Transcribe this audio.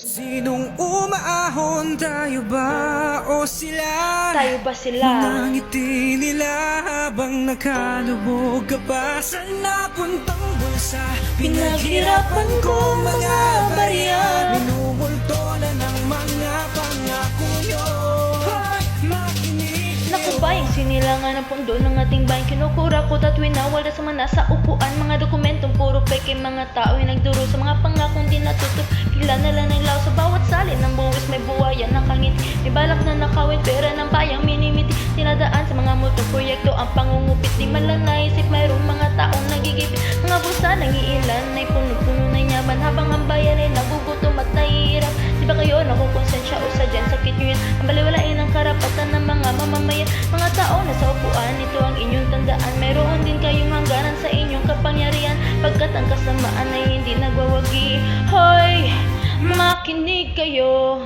Sinong umaahon, tayo ba o sila? Tayo ba sila? Mga ngiti nila habang nakalubog ka pa. Saan napuntang bulsa? Pinaghirapan ko mga barya. Minumulto na ng mga pangako nyo. Hoy, makinig kayo. Naku bayang sinilangan ng pundo ng ating bayan. Kinukura ko at winawala sa mga nasa upuan. Mga dokumentong puro peke, mga tao yung nagduro sa mga pangakong di natutup. Pila na lang ng law sa bawat salin ng buwis. May buwaya nakangiti, may balak na nakawin. Pera ng bayang minimiti, tinadaan sa mga multong proyekto ang pangungupit. Di man lang naisip mayroong mga taong nagigipit. Mga busa nangiilan ay puno-puno na yaman, habang ang bayan ay nagugutom at nahihirap. Di ba kayo nakukonsensya o sadyang sakit nyo yan? Ang baliwalain ang karapatan ng mga mamamayan. Mga tao na sa upuan, ito ang inyong tandaan. Mayroon din kayong hangganan sa inyong kapangyarihan, pagkat ang kasamaan ay hindi nagwawagi. Hoy, makinig kayo.